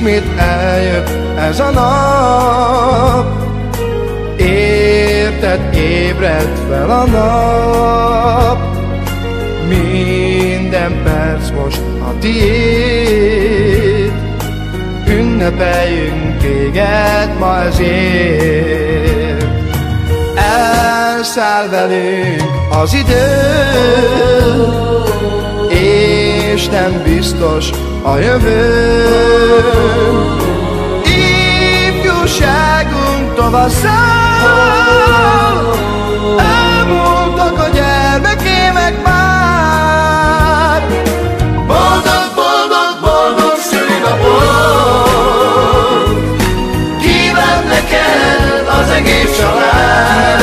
ismét eljött ez a nap. Érted, ébredt fel a nap. Minden perc most a tiéd. Ünnepeljünk téged ma ezért. Elszáll velünk az idő, és nem biztos a jövő. Ifjúságunk tavasszal, elmúltak a gyermekémek már. Boldog, boldog, boldog szülinapot kíván neked az egész család.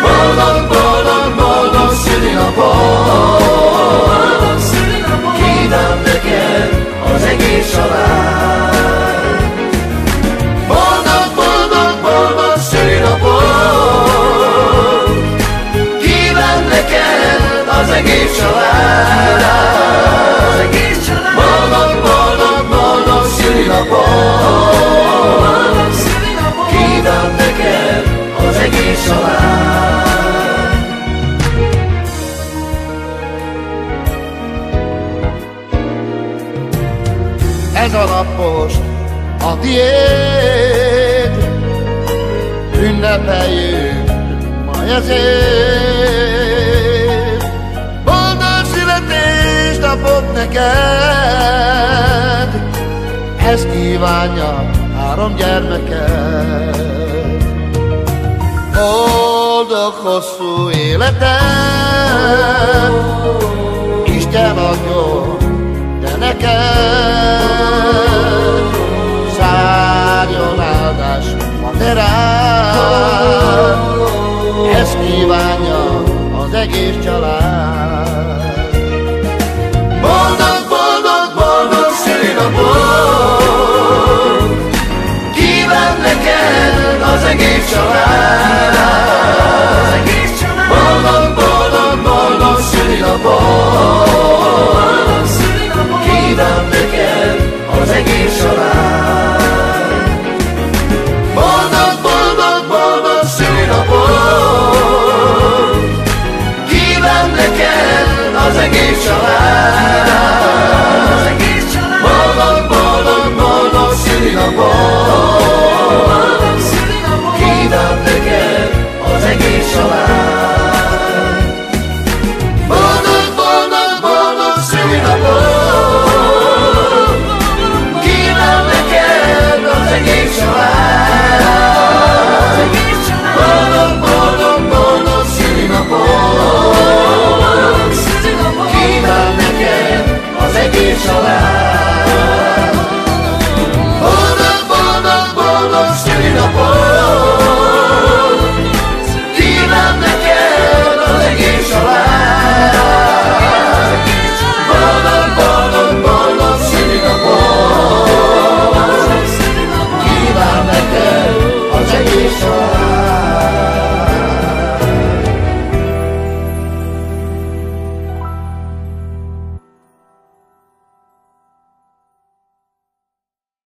Boldog, boldog, boldog szülinapot kíván neked az egész család. Boldog, boldog, boldog szülinapot kíván neked az egész család. Boldog, boldog, boldog szülinapot kíván neked az egész család. Ez a nap most a tiéd, ünnepeljünk ma ezért. Boldog születésnapot neked, ezt kívánja 3 gyermeked. Boldog hosszú életed, Isten adjon de neked. Szárjon áldás a te rád,